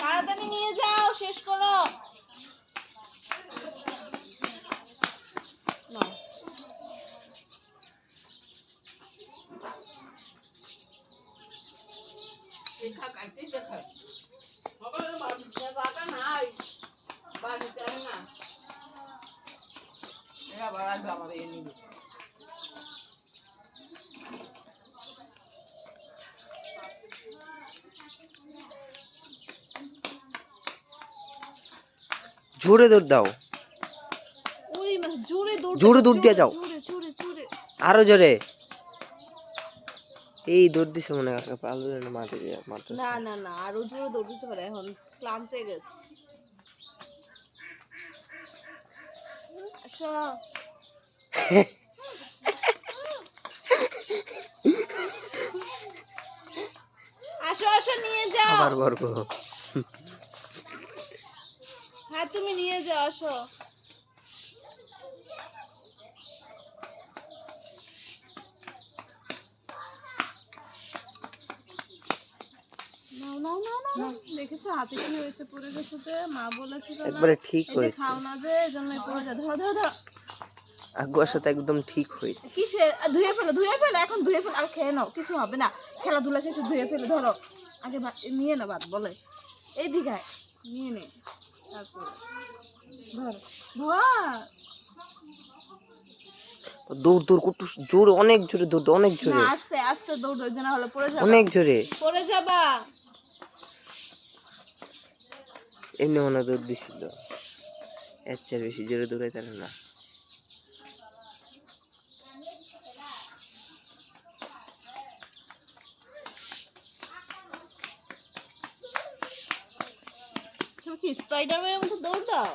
তাড়াতাড়ি নিয়ে যাও, শেষ করো। জোরে দৌড় দাও, জোরে দৌড় দিয়ে যাও, আরো জোরে। এই দৌড় দিছে মনে হয় মাঠে মারতে। না না না, আরো জোরে দৌড় দিতে পারে, এখন ক্লান্ত হয়ে গেছে। আসো আসো আসো, নিয়ে যাও। আবার বর্গ। হ্যাঁ তুমি নিয়ে যাও, আসো। নাও নাও নাও নাও, দেখেছো হাতে কি হয়েছে, পড়ে গেছে। মা বলেছিল না একবারে ঠিক হয়েছে, খাও না যে, এজন্য পড়ে যায়। ধরো ধরো ধরো, আগুয়ার সাথে একদম ঠিক হয়েছে। কিছু ধুয়ে ফেলো, ধুয়ে ফেলো, এখন ধুয়ে ফেলো, আর খেয়ে নাও, কিছু হবে না। খেলাধুলা শেষে ধুয়ে ফেলো। ধরো আগে নিয়ে নাও, ভাত বলে এই দিঘায় নিয়ে নে, তারপর ধর ভাত। দৌড় দৌড় কত জোরে, অনেক জোরে দৌড়, অনেক না জোরে, আস্তে আস্তে দৌড়ো, যেন হলে পড়ে যাবা, অনেক জোরে। পড়ে যাবা। এমনি মনে দৌড় দিছিল, এর চেয়ে বেশি জোরে দৌড়াইতে পারে না। তুমি কি স্পাইডারম্যানের মতো দৌড় দাও?